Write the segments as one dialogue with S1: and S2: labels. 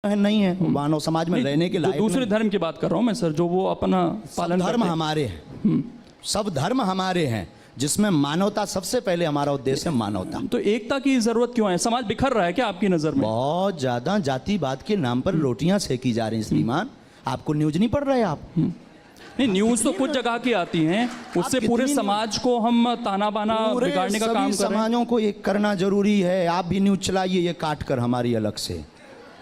S1: नहीं है, मानव समाज में रहने के लायक
S2: दूसरे धर्म की बात कर रहा हूँ मैं सर, जो वो अपना पालन
S1: धर्म हमारे हैं, सब धर्म हमारे हैं, जिसमें मानवता सबसे पहले, हमारा उद्देश्य है मानवता।
S2: तो एकता की जरूरत क्यों है? समाज बिखर रहा है क्या आपकी नजर में?
S1: बहुत ज्यादा जातिवाद के नाम पर रोटियां सेकी जा रही हैं श्रीमान। आपको न्यूज नहीं पढ़ रहे आप?
S2: नहीं, न्यूज तो कुछ जगह की आती हैं, उससे पूरे समाज को हम ताना बाना बिगाड़ने का काम कर रहे हैं।
S1: समाजों को एक करना जरूरी है। आप भी न्यूज चलाइए ये काट कर हमारी अलग से।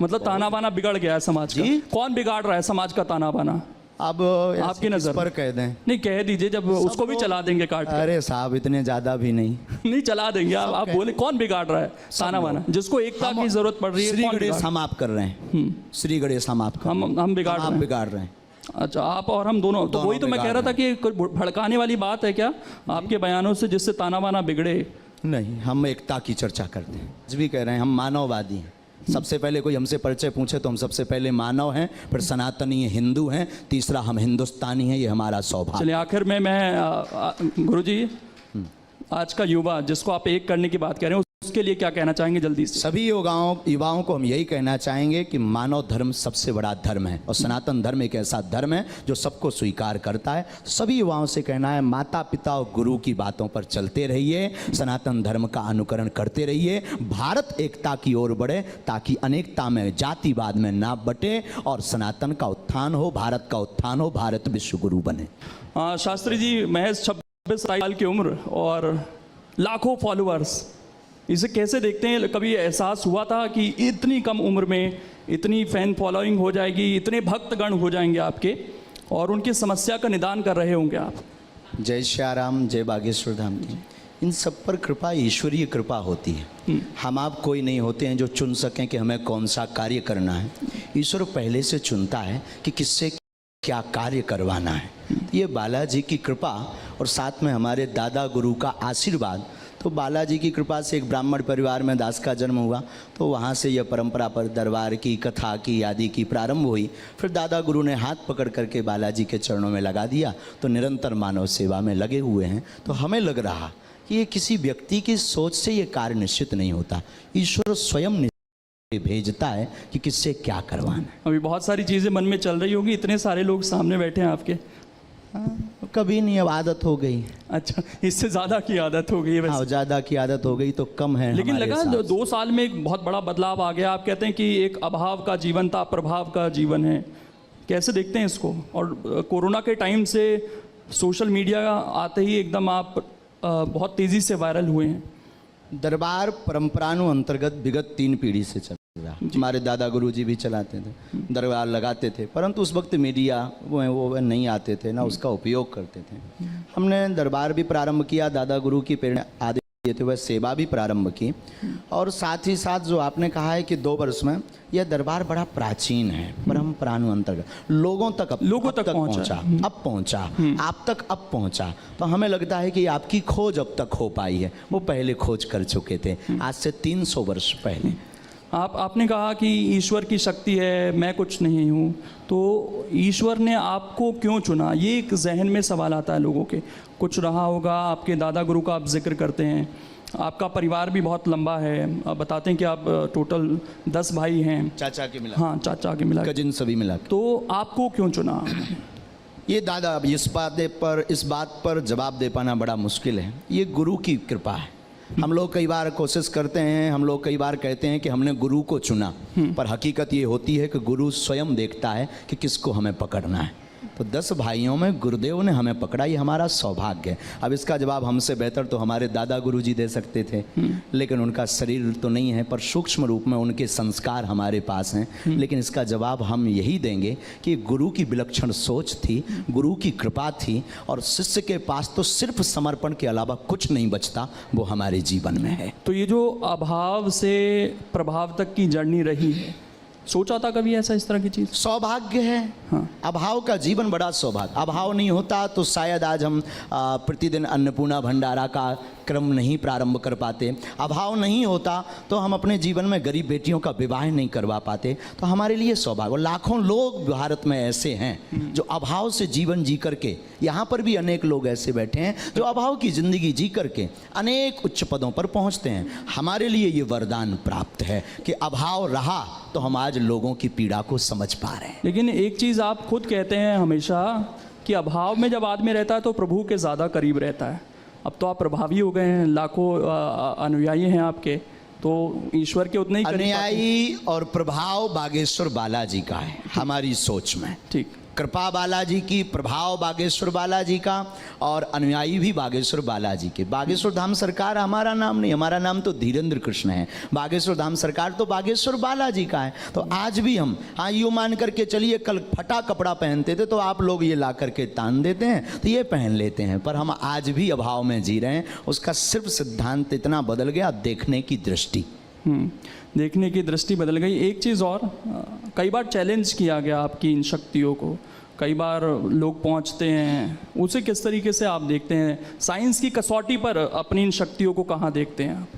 S2: मतलब ताना बाना बिगड़ गया है समाज का। कौन बिगाड़ रहा है समाज का ताना बाना?
S1: अब
S2: आपकी नजर
S1: पर कह दें?
S2: नहीं, कह दीजिए, जब उसको भी चला देंगे काट कर।
S1: अरे साहब इतने ज्यादा भी नहीं।
S2: नहीं चला देंगे आप बोले कौन बिगाड़ रहा है ताना बाना, जिसको एकता की जरूरत पड़ रही है?
S1: श्री गणेश हम आप कर रहे हैं, श्री गणेश हम आप
S2: हम बिगाड़ रहे हैं। अच्छा, आप और हम दोनों। तो वही तो मैं कह रहा था कि भड़काने वाली बात है क्या आपके बयानों से, जिससे ताना बाना बिगड़े?
S1: नहीं, हम एकता की चर्चा करते हैं। आज भी कह रहे हैं हम मानववादी हैं। सबसे पहले कोई हमसे परिचय पूछे तो हम सबसे पहले मानव हैं, फिर सनातनी हिंदू हैं, तीसरा हम हिंदुस्तानी हैं। ये हमारा सौभाग्य।
S2: चलिए आखिर में मैं गुरुजी, आज का युवा जिसको आप एक करने की बात कह रहे हैं, उसके लिए क्या कहना चाहेंगे जल्दी से?
S1: सभी युवाओं को हम यही कहना चाहेंगे कि मानव धर्म सबसे बड़ा धर्म है और सनातन धर्म एक ऐसा धर्म है जो सबको स्वीकार करता है। सभी युवाओं से कहना है, माता पिता और गुरु की बातों पर चलते रहिए, सनातन धर्म का अनुकरण करते रहिए, भारत एकता की ओर बढ़े ताकि अनेकता में, जातिवाद में ना बटे और सनातन का उत्थान हो, भारत का उत्थान हो, भारत विश्व गुरु बने।
S2: शास्त्री जी, महज 26 साल की उम्र और लाखों फॉलोअर्स, इसे कैसे देखते हैं? कभी एहसास हुआ था कि इतनी कम उम्र में इतनी फैन फॉलोइंग हो जाएगी, इतने भक्तगण हो जाएंगे आपके, और उनकी समस्या का निदान कर रहे होंगे आप?
S1: जय श्याराम, जय बागेश्वर धाम की। इन सब पर कृपा, ईश्वरीय कृपा होती है। हम आप कोई नहीं होते हैं जो चुन सकें कि हमें कौन सा कार्य करना है। ईश्वर पहले से चुनता है कि किससे क्या कार्य करवाना है। ये बालाजी की कृपा और साथ में हमारे दादा गुरु का आशीर्वाद। तो बालाजी की कृपा से एक ब्राह्मण परिवार में दास का जन्म हुआ, तो वहाँ से यह परंपरा पर दरबार की, कथा की, आदि की प्रारंभ हुई। फिर दादा गुरु ने हाथ पकड़ करके बालाजी के चरणों में लगा दिया, तो निरंतर मानव सेवा में लगे हुए हैं। तो हमें लग रहा कि ये किसी व्यक्ति की सोच से ये कार्य निश्चित नहीं होता, ईश्वर स्वयं भेजता है कि किससे क्या करवाना है।
S2: अभी बहुत सारी चीज़ें मन में चल रही होगी, इतने सारे लोग सामने बैठे हैं आपके।
S1: कभी नहीं, अब आदत हो गई।
S2: अच्छा, इससे ज़्यादा की आदत हो गई है?
S1: हाँ, ज़्यादा की आदत हो गई तो कम है।
S2: लेकिन लगा 2 साल में एक बहुत बड़ा बदलाव आ गया। आप कहते हैं कि एक अभाव का जीवन था, प्रभाव का जीवन है। कैसे देखते हैं इसको? और कोरोना के टाइम से सोशल मीडिया आते ही एकदम आप बहुत तेज़ी से वायरल हुए हैं।
S1: दरबार परंपरानु अंतर्गत विगत 3 पीढ़ी से चल रहा। हमारे दादा गुरु जी भी चलाते थे, दरबार लगाते थे, परंतु उस वक्त मीडिया वो नहीं आते थे, ना उसका उपयोग करते थे। हमने दरबार भी प्रारंभ किया, दादा गुरु की प्रेरणा आदि थे, वह सेवा भी प्रारंभ की। और साथ ही साथ जो आपने कहा है कि 2 वर्ष में यह दरबार बड़ा प्राचीन है, परंपरानु अंतर्गत लोगों तक पहुंचा, अब पहुंचा, आप तक अब पहुंचा। तो हमें लगता है कि आपकी खोज अब तक हो पाई है, वो पहले खोज कर चुके थे, आज से 300 वर्ष पहले।
S2: आपने कहा कि ईश्वर की शक्ति है, मैं कुछ नहीं हूँ, तो ईश्वर ने आपको क्यों चुना? ये एक जहन में सवाल आता है लोगों के। कुछ रहा होगा, आपके दादा गुरु का आप जिक्र करते हैं, आपका परिवार भी बहुत लंबा है, आप बताते हैं कि आप टोटल 10 भाई हैं,
S1: चाचा के मिला।
S2: हाँ, चाचा के मिला,
S1: कजिन सभी मिला।
S2: तो आपको क्यों चुना?
S1: ये दादा, इस बात पर जवाब दे पाना बड़ा मुश्किल है। ये गुरु की कृपा है। हम लोग कई बार कोशिश करते हैं, हम लोग कई बार कहते हैं कि हमने गुरु को चुना, पर हकीकत ये होती है कि गुरु स्वयं देखता है कि किसको हमें पकड़ना है। तो 10 भाइयों में गुरुदेव ने हमें पकड़ा, ये हमारा सौभाग्य है। अब इसका जवाब हमसे बेहतर तो हमारे दादा गुरुजी दे सकते थे, लेकिन उनका शरीर तो नहीं है, पर सूक्ष्म रूप में उनके संस्कार हमारे पास हैं। लेकिन इसका जवाब हम यही देंगे कि गुरु की विलक्षण सोच थी, गुरु की कृपा थी, और शिष्य के पास तो सिर्फ समर्पण के अलावा कुछ नहीं बचता, वो हमारे जीवन में है।
S2: तो ये जो अभाव से प्रभाव तक की जर्नी रही है, सोचा था कभी ऐसा, इस तरह की चीज़?
S1: सौभाग्य है। हाँ। अभाव का जीवन बड़ा सौभाग्य। अभाव नहीं होता तो शायद आज हम प्रतिदिन अन्नपूर्णा भंडारा का क्रम नहीं प्रारंभ कर पाते, अभाव नहीं होता तो हम अपने जीवन में गरीब बेटियों का विवाह नहीं करवा पाते, तो हमारे लिए सौभाग्य। और लाखों लोग भारत में ऐसे हैं जो अभाव से जीवन जी करके, यहाँ पर भी अनेक लोग ऐसे बैठे हैं जो अभाव की ज़िंदगी जी करके अनेक उच्च पदों पर पहुँचते हैं। हमारे लिए ये वरदान प्राप्त है कि अभाव रहा तो हम आज लोगों की पीड़ा को समझ पा रहे हैं।
S2: लेकिन एक चीज़ आप खुद कहते हैं हमेशा कि अभाव में जब आदमी रहता है तो प्रभु के ज़्यादा करीब रहता है। अब तो आप प्रभावी हो गए हैं, लाखों अनुयायी हैं आपके, तो ईश्वर के उतने ही
S1: अनुयायी और प्रभाव बागेश्वर बालाजी का है हमारी सोच में।
S2: ठीक,
S1: कृपा बालाजी की, प्रभाव बागेश्वर बालाजी का, और अनुयायी भी बागेश्वर बालाजी के। बागेश्वर धाम सरकार हमारा नाम नहीं, हमारा नाम तो धीरेन्द्र कृष्ण है। बागेश्वर धाम सरकार तो बागेश्वर बालाजी का है। तो आज भी हम यूँ मान करके चलिए, कल फटा कपड़ा पहनते थे तो आप लोग ये ला करके तान देते हैं तो ये पहन लेते हैं, पर हम आज भी अभाव में जी रहे हैं। उसका सिर्फ सिद्धांत इतना बदल गया, देखने की दृष्टि।
S2: देखने की दृष्टि बदल गई। एक चीज़ और, कई बार चैलेंज किया गया आपकी इन शक्तियों को, कई बार लोग पहुंचते हैं, उसे किस तरीके से आप देखते हैं? साइंस की कसौटी पर अपनी इन शक्तियों को कहाँ देखते हैं आप?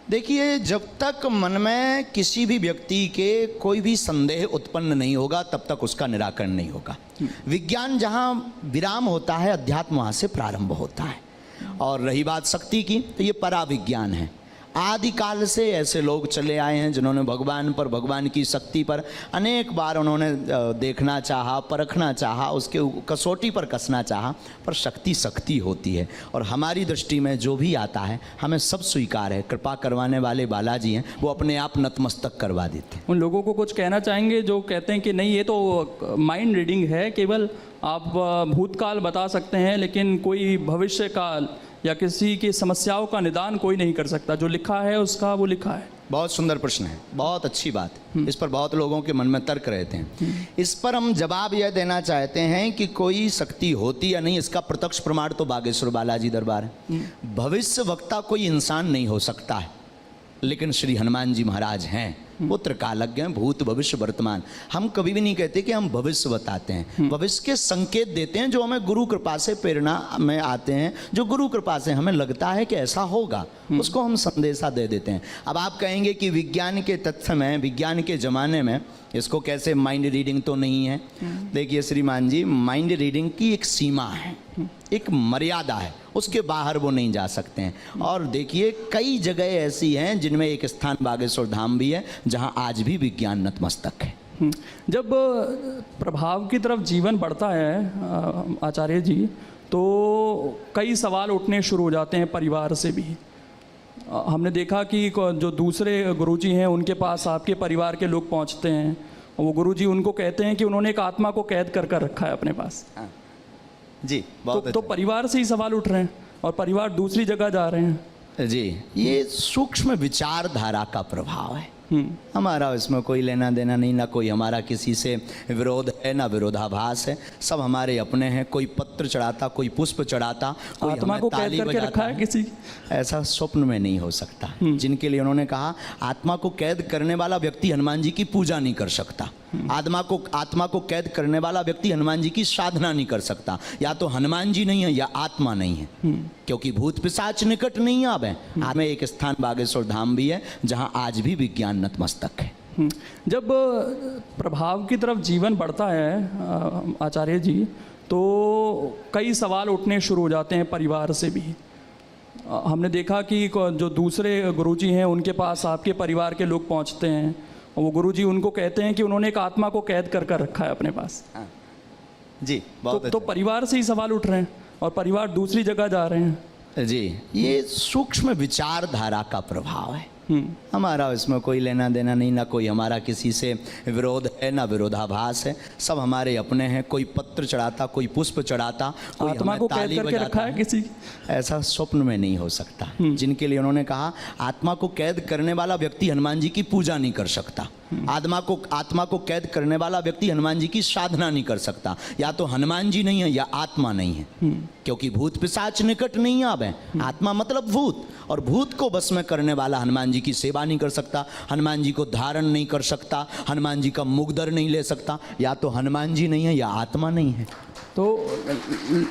S1: देखिए, जब तक मन में किसी भी व्यक्ति के कोई भी संदेह उत्पन्न नहीं होगा तब तक उसका निराकरण नहीं होगा। विज्ञान जहाँ विराम होता है, अध्यात्म वहाँ से प्रारंभ होता है। और रही बात शक्ति की, तो ये पराविज्ञान है। आदिकाल से ऐसे लोग चले आए हैं जिन्होंने भगवान पर, भगवान की शक्ति पर अनेक बार उन्होंने देखना चाहा, परखना चाहा, उसके कसौटी पर कसना चाहा, पर शक्ति शक्ति होती है। और हमारी दृष्टि में जो भी आता है हमें सब स्वीकार है। कृपा करवाने वाले बालाजी हैं, वो अपने आप नतमस्तक करवा देते हैं।
S2: उन लोगों को कुछ कहना चाहेंगे जो कहते हैं कि नहीं, ये तो माइंड रीडिंग है, केवल आप भूतकाल बता सकते हैं लेकिन कोई भविष्य काल या किसी की समस्याओं का निदान कोई नहीं कर सकता, जो लिखा है उसका वो लिखा है?
S1: बहुत सुंदर प्रश्न है, बहुत अच्छी बात है। इस पर बहुत लोगों के मन में तर्क रहते हैं। इस पर हम जवाब यह देना चाहते हैं कि कोई शक्ति होती या नहीं, इसका प्रत्यक्ष प्रमाण तो बागेश्वर बालाजी दरबार है। भविष्य वक्ता कोई इंसान नहीं हो सकता है, लेकिन श्री हनुमान जी महाराज हैं। वो त्रिकालज्ञ हैं, भूत भविष्य वर्तमान। हम कभी भी नहीं कहते कि हम भविष्य बताते हैं, भविष्य के संकेत देते हैं जो हमें गुरु कृपा से प्रेरणा में आते हैं, जो गुरु कृपा से हमें लगता है कि ऐसा होगा, उसको हम संदेशा दे देते हैं। अब आप कहेंगे कि विज्ञान के तथ्य में, विज्ञान के ज़माने में इसको कैसे माइंड रीडिंग तो नहीं है। देखिए श्रीमान जी, माइंड रीडिंग की एक सीमा है, एक मर्यादा है, उसके बाहर वो नहीं जा सकते हैं। और देखिए, कई जगह ऐसी हैं जिनमें एक स्थान बागेश्वर धाम भी है जहां आज भी विज्ञान नतमस्तक है।
S2: जब प्रभाव की तरफ जीवन बढ़ता है आचार्य जी, तो कई सवाल उठने शुरू हो जाते हैं परिवार से भी। हमने देखा कि जो दूसरे गुरुजी हैं उनके पास आपके परिवार के लोग पहुंचते हैं, वो गुरुजी उनको कहते हैं कि उन्होंने एक आत्मा को कैद कर कर रखा है अपने पास।
S1: जी, बहुत
S2: तो परिवार से ही सवाल उठ रहे हैं और परिवार दूसरी जगह जा रहे हैं।
S1: जी, ये सूक्ष्म विचारधारा का प्रभाव है। हमारा इसमें कोई लेना देना नहीं, ना कोई हमारा किसी से विरोध है, ना विरोधाभास है। सब हमारे अपने हैं। कोई पत्र चढ़ाता, कोई पुष्प चढ़ाता, कोई
S2: आत्मा को कैद करके रखा है किसी,
S1: ऐसा स्वप्न में नहीं हो सकता। जिनके लिए उन्होंने कहा आत्मा को कैद करने वाला व्यक्ति हनुमान जी की पूजा नहीं कर सकता, आत्मा को कैद करने वाला व्यक्ति हनुमान जी की साधना नहीं कर सकता। या तो हनुमान जी नहीं है या आत्मा नहीं है, क्योंकि भूत पिशाच निकट नहीं आवे। में एक स्थान बागेश्वर धाम भी है जहां आज भी विज्ञान नतमस्तक है।
S2: जब प्रभाव की तरफ जीवन बढ़ता है आचार्य जी, तो कई सवाल उठने शुरू हो जाते हैं परिवार से भी। हमने देखा कि जो दूसरे गुरुजी हैं उनके पास आपके परिवार के लोग पहुंचते हैं, वो गुरुजी उनको कहते हैं कि उन्होंने एक आत्मा को कैद कर कर रखा है अपने पास।
S1: जी, बहुत
S2: तो परिवार से ही सवाल उठ रहे हैं और परिवार दूसरी जगह जा रहे हैं।
S1: जी, ये सूक्ष्म विचारधारा का प्रभाव है। हमारा इसमें कोई लेना देना नहीं, ना कोई हमारा किसी से विरोध है, ना विरोधाभास है। सब हमारे अपने हैं। कोई पत्र चढ़ाता, कोई पुष्प चढ़ाता, कोई
S2: आत्मा को कैद करके रखा है किसी,
S1: ऐसा स्वप्न में नहीं हो सकता। जिनके लिए उन्होंने कहा आत्मा को कैद करने वाला व्यक्ति हनुमान जी की पूजा नहीं कर सकता, आत्मा को कैद करने वाला व्यक्ति हनुमान जी की साधना नहीं कर सकता। या तो हनुमान जी नहीं है या आत्मा नहीं है, क्योंकि भूत पिशाच निकट नहीं आवे। आत्मा मतलब भूत, और भूत को बस में करने वाला हनुमान जी की सेवा नहीं कर सकता, हनुमान जी को धारण नहीं कर सकता, हनुमान जी का मुगदर नहीं ले सकता। या तो हनुमान जी नहीं है या आत्मा नहीं है।
S2: तो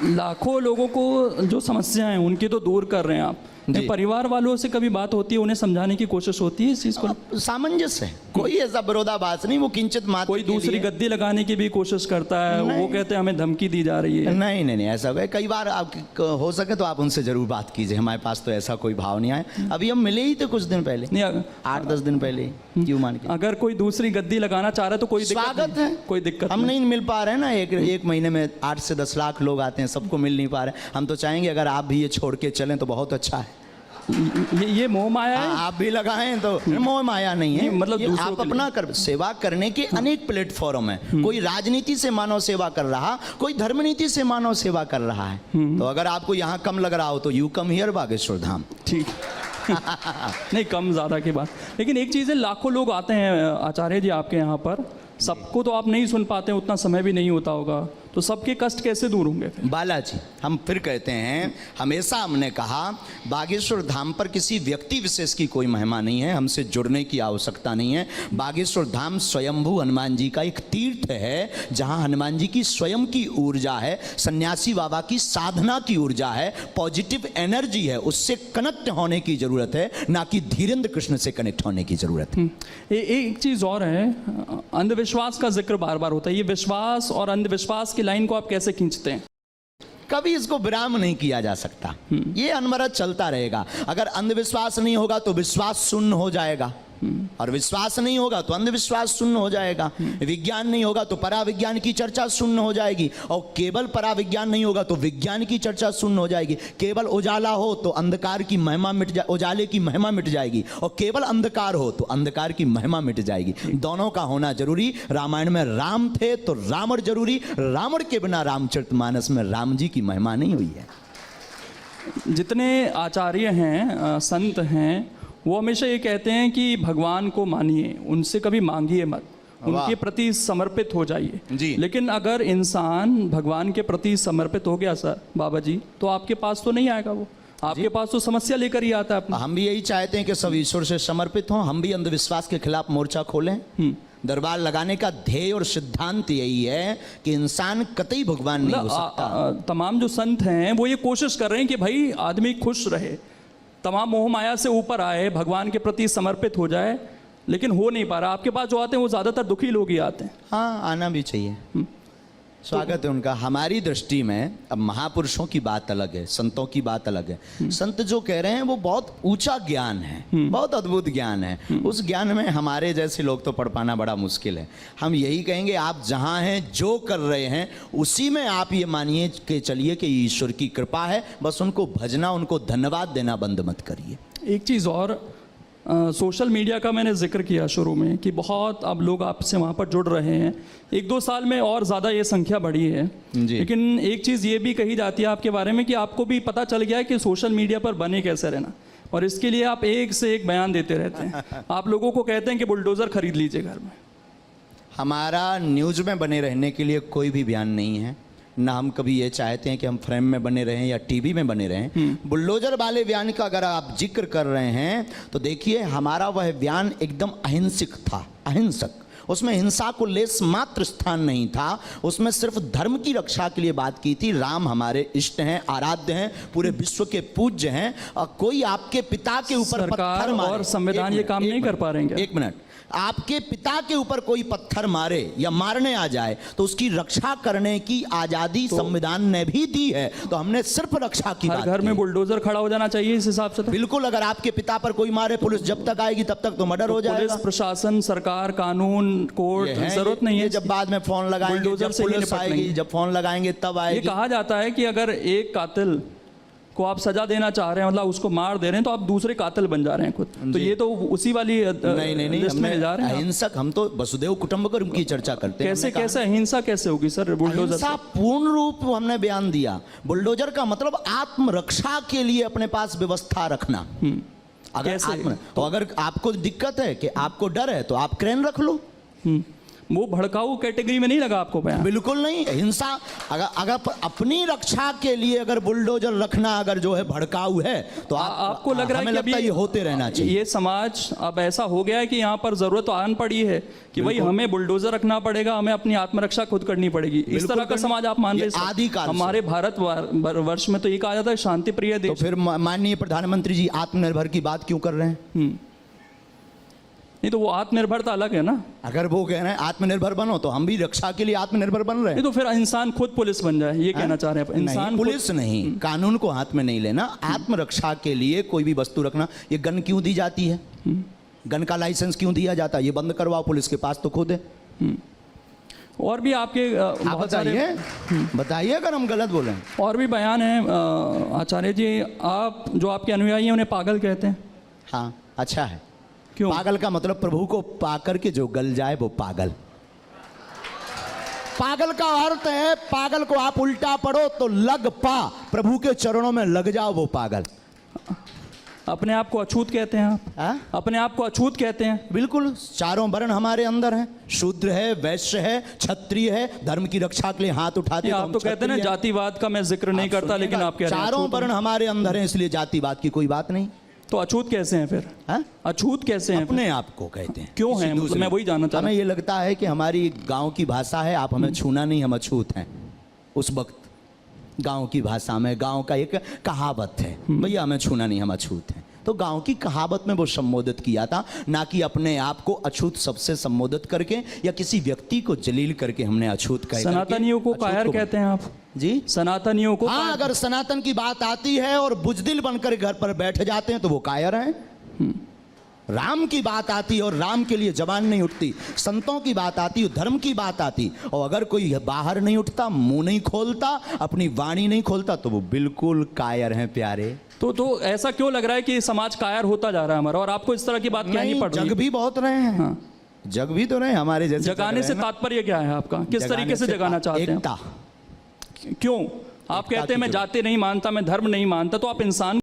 S2: लाखों लोगों को जो समस्याएं हैं उनकी तो दूर कर रहे हैं आप,
S1: जी।
S2: परिवार वालों से कभी बात होती है, उन्हें समझाने की कोशिश होती है इस चीज़ को?
S1: सामंजस्य है, कोई ऐसा विरोधाभास नहीं। वो किंचित मात्र
S2: कोई
S1: के
S2: दूसरी
S1: लिए-
S2: गद्दी लगाने की भी कोशिश करता है, वो कहते हैं हमें धमकी दी जा रही है।
S1: नहीं नहीं नहीं, ऐसा है। कई बार आप हो सके तो आप उनसे जरूर बात कीजिए, हमारे पास तो ऐसा कोई भाव नहीं आया। अभी हम मिले ही थे कुछ दिन पहले,
S2: नहीं,
S1: 8-10 दिन पहले ही। क्यों मान के
S2: अगर कोई दूसरी गद्दी लगाना चाह रहा है तो कोई दिक्कत
S1: स्वागत
S2: नहीं,
S1: है।
S2: कोई दिक्कत
S1: हम नहीं मिल पा रहे हैं ना, एक महीने में 8 से 10 लाख लोग आते हैं, सबको मिल नहीं पा रहे। हम तो चाहेंगे अगर आप भी ये छोड़ के चलें तो बहुत अच्छा है।
S2: ये मोह माया है।
S1: आप भी लगाएं तो मोह माया नहीं है,
S2: नहीं, मतलब
S1: ये
S2: दूसरों
S1: आप
S2: के लिए।
S1: अपना कर सेवा करने के अनेक प्लेटफॉर्म है। कोई राजनीति से मानव सेवा कर रहा, कोई धर्मनीति से मानव सेवा कर रहा है। तो अगर आपको यहाँ कम लग रहा हो तो you come here Bageshwar Dham.
S2: ठीक नहीं, कम ज़्यादा की बात। लेकिन एक चीज़ है, लाखों लोग आते हैं आचार्य जी आपके यहाँ पर, सबको तो आप नहीं सुन पाते, उतना समय भी नहीं होता होगा, तो सबके कष्ट कैसे दूर होंगे फिर?
S1: बालाजी, हम फिर कहते हैं, हमेशा हमने कहा बागेश्वर धाम पर किसी व्यक्ति विशेष की कोई महिमा नहीं है, हमसे जुड़ने की आवश्यकता नहीं है। बागेश्वर धाम स्वयंभू हनुमान जी का एक तीर्थ है, जहां हनुमान जी की स्वयं की ऊर्जा है, सन्यासी बाबा की साधना की ऊर्जा है, पॉजिटिव एनर्जी है, उससे कनेक्ट होने की जरूरत है, ना कि धीरेन्द्र कृष्ण से कनेक्ट होने की जरूरत है।
S2: एक चीज़ और है, अंधविश्वास का जिक्र बार बार होता है। ये विश्वास और अंधविश्वास की लाइन को आप कैसे खींचते हैं?
S1: कभी इसको विराम नहीं किया जा सकता, ये अनवरत चलता रहेगा। अगर अंधविश्वास नहीं होगा तो विश्वास शून्य हो जाएगा, और विश्वास नहीं होगा तो अंधविश्वास शून्य हो जाएगा। विज्ञान नहीं होगा तो पराविज्ञान की चर्चा शून्य हो जाएगी, और केवल पराविज्ञान नहीं होगा तो विज्ञान की चर्चा शून्य हो जाएगी। केवल उजाला हो तो अंधकार की महिमा मिट जाए, उजाले की महिमा मिट जाएगी, और केवल अंधकार हो तो अंधकार की महिमा मिट जाएगी। दोनों का होना जरूरी। रामायण में राम थे तो रावण जरूरी, रावण के बिना रामचरितमानस में राम जी की महिमा नहीं हुई है।
S2: जितने आचार्य हैं, संत हैं, वो हमेशा ये कहते हैं कि भगवान को मानिए, उनसे कभी मांगिए मत, उनके प्रति समर्पित हो जाइए
S1: जी।
S2: लेकिन अगर इंसान भगवान के प्रति समर्पित हो गया सर बाबा जी, तो आपके पास तो नहीं आएगा, वो आपके पास तो समस्या लेकर ही आता है अपना।
S1: हम भी यही चाहते हैं कि सब ईश्वर से समर्पित हों, हम भी अंधविश्वास के खिलाफ मोर्चा खोलें। दरबार लगाने का ध्येय और सिद्धांत यही है कि इंसान कतई भगवान नहीं हो सकता।
S2: तमाम जो संत हैं वो ये कोशिश कर रहे हैं कि भाई आदमी खुश रहे, तमाम मोह माया से ऊपर आए, भगवान के प्रति समर्पित हो जाए, लेकिन हो नहीं पा रहा। आपके पास जो आते हैं वो ज़्यादातर दुखी लोग ही आते हैं।
S1: हाँ, आना भी चाहिए, स्वागत है उनका। हमारी दृष्टि में अब महापुरुषों की बात अलग है, संतों की बात अलग है। संत जो कह रहे हैं वो बहुत ऊंचा ज्ञान है, बहुत अद्भुत ज्ञान है। उस ज्ञान में हमारे जैसे लोग तो पढ़ पाना बड़ा मुश्किल है। हम यही कहेंगे, आप जहाँ हैं, जो कर रहे हैं, उसी में आप ये मानिए कि चलिए कि ईश्वर की कृपा है। बस उनको भजना, उनको धन्यवाद देना बंद मत करिए।
S2: एक चीज़ और, सोशल मीडिया का मैंने जिक्र किया शुरू में कि बहुत अब लोग आपसे वहाँ पर जुड़ रहे हैं। 1-2 साल में और ज़्यादा ये संख्या बढ़ी है
S1: जी।
S2: लेकिन एक चीज़ ये भी कही जाती है आपके बारे में कि आपको भी पता चल गया है कि सोशल मीडिया पर बने कैसे रहना, और इसके लिए आप एक से एक बयान देते रहते हैं। आप लोगों को कहते हैं कि बुलडोज़र खरीद लीजिए घर में।
S1: हमारा न्यूज़ में बने रहने के लिए कोई भी बयान नहीं है, ना हम कभी ये चाहते हैं कि हम फ्रेम में बने रहें या टीवी में बने रहें। बुलडोजर वाले बयान का अगर आप जिक्र कर रहे हैं तो देखिए, हमारा वह बयान एकदम अहिंसक था, अहिंसक। उसमें हिंसा को लेस मात्र स्थान नहीं था, उसमें सिर्फ धर्म की रक्षा के लिए बात की थी। राम हमारे इष्ट हैं, आराध्य हैं, पूरे विश्व के पूज्य हैं, और कोई आपके पिता के ऊपर पत्थर मारे,
S2: और संविधान ये काम नहीं कर पा रहे हैं।
S1: 1 मिनट, आपके पिता के ऊपर कोई पत्थर मारे या मारने आ जाए तो उसकी रक्षा करने की आजादी संविधान ने भी दी है, तो हमने सिर्फ रक्षा की बात की।
S2: घर में बुलडोजर खड़ा हो जाना चाहिए इस हिसाब से तो।
S1: बिल्कुल, अगर आपके पिता पर कोई मारे, पुलिस जब तक आएगी तब तक तो मर्डर हो जाएगा।
S2: पुलिस प्रशासन, सरकार, कानून, कोर्ट, जरूरत नहीं है।
S1: जब बाद में फोन लगाएंगे, जब पुलिस आएगी, जब फोन लगाएंगे तब आएगी।
S2: ये कहा जाता है कि अगर एक कातिल को आप सजा देना चाह रहे हैं, मतलब उसको मार दे रहे हैं, तो आप दूसरे कातिल बन जा रहे हैं खुद। तो ये तो उसी वाली
S1: नहीं,
S2: लिस्ट में जा रहे हैं।
S1: अहिंसक, हम तो वसुदेव कुटुंबकम की चर्चा करते हैं।
S2: कैसे अहिंसा कैसे होगी सर बुलडोजर?
S1: अहिंसा पूर्ण रूप हमने बयान दिया। बुलडोजर का मतलब आत्मरक्षा के लिए अपने पास व्यवस्था रखना। अगर तो अगर आपको दिक्कत है कि आपको डर है तो आप क्रेन रख लो।
S2: वो भड़काऊ कैटेगरी में नहीं लगा आपको बयान?
S1: बिल्कुल नहीं। हिंसा अगर अपनी रक्षा के लिए अगर बुलडोजर रखना अगर जो है भड़काऊ है तो
S2: आपको लग रहा है
S1: हमें
S2: कि
S1: लगता है
S2: अभी
S1: ये होते रहना चाहिए।
S2: ये समाज अब ऐसा हो गया है कि यहाँ पर जरूरत आन पड़ी है कि भाई हमें बुलडोजर रखना पड़ेगा, हमें अपनी आत्मरक्षा खुद करनी पड़ेगी। इस तरह का समाज आप मान
S1: ये
S2: रहे हैं?
S1: आदिकाल से।
S2: हमारे भारत वर्ष में तो ये कहा जाता है शांति प्रिय
S1: तो
S2: देश।
S1: फिर माननीय प्रधानमंत्री जी आत्मनिर्भर की बात क्यों कर रहे हैं?
S2: नहीं तो वो आत्मनिर्भरता अलग है ना।
S1: अगर वो कह रहे हैं आत्मनिर्भर बनो तो हम भी रक्षा के लिए आत्मनिर्भर बन रहे हैं।
S2: नहीं तो फिर इंसान खुद पुलिस बन जाए, ये कहना चाह रहे हैं? इंसान
S1: नहीं, पुलिस नहीं, कानून को हाथ में नहीं लेना। आत्मरक्षा के लिए कोई भी वस्तु रखना। ये गन क्यों दी जाती है? गन का लाइसेंस क्यों दिया जाता है? ये बंद करवाओ, पुलिस के पास तो खुद है।
S2: और भी आपके
S1: आप बताइए अगर हम गलत बोले।
S2: और भी बयान है आचार्य जी, आप जो आपके अनुयायी हैं उन्हें पागल कहते हैं।
S1: हाँ, अच्छा है।
S2: क्यों?
S1: पागल का मतलब प्रभु को पाकर के जो गल जाए वो पागल। पागल का अर्थ है, पागल को आप उल्टा पढ़ो तो लग पा, प्रभु के चरणों में लग जाओ, वो पागल।
S2: अपने आप को अछूत कहते हैं आप?
S1: हाँ?
S2: अपने आप को अछूत कहते हैं?
S1: बिल्कुल, चारों वर्ण हमारे अंदर हैं। शूद्र है, वैश्य है, क्षत्रिय है। धर्म की रक्षा के लिए हाथ उठाते
S2: आप तो कहते हैं ना जातिवाद का मैं जिक्र नहीं करता, लेकिन आप कह रहे हैं
S1: चारों वर्ण हमारे अंदर हैं, इसलिए जातिवाद की कोई बात नहीं।
S2: तो अछूत कैसे हैं फिर?
S1: हाँ?
S2: अछूत कैसे हैं?
S1: अपने आप को कहते हैं।
S2: क्यों हैं? मतलब मैं वही जानना चाह रहा
S1: हूं। ये लगता है कि हमारी गांव की भाषा है, आप हमें छूना नहीं, हम अछूत हैं। उस वक्त गांव की भाषा में, गांव का एक कहावत है, भैया हमें छूना नहीं, हम अछूत हैं। तो गांव की कहावत में वो संबोधित किया था, ना कि अपने आप को अछूत सबसे संबोधित करके या किसी व्यक्ति को जलील करके हमने अछूत कहा।
S2: सनातनियों को कायर कहते हैं आप
S1: जी?
S2: सनातनियों को?
S1: हाँ, अगर सनातन की बात आती है और बुजदिल बनकर घर पर बैठ जाते हैं तो वो कायर हैं। राम की बात आती है और राम के लिए जबान नहीं उठती, संतों की बात आती है, धर्म की बात आती, और अगर कोई बाहर नहीं उठता, मुंह नहीं खोलता, अपनी वाणी नहीं खोलता, तो वो बिल्कुल कायर हैं प्यारे।
S2: तो ऐसा क्यों लग रहा है कि समाज कायर होता जा रहा है हमारा, और आपको इस तरह की बात क्या नहीं पड़ रही?
S1: जग भी बहुत रहे हैं। हाँ। जग भी तो रहे हमारे जैसे।
S2: जगाने से तात्पर्य क्या है आपका? किस तरीके से जगाना चाहते हैं?
S1: एकता।
S2: क्यों? आप कहते हैं मैं जाति नहीं मानता, मैं धर्म नहीं मानता, तो आप इंसान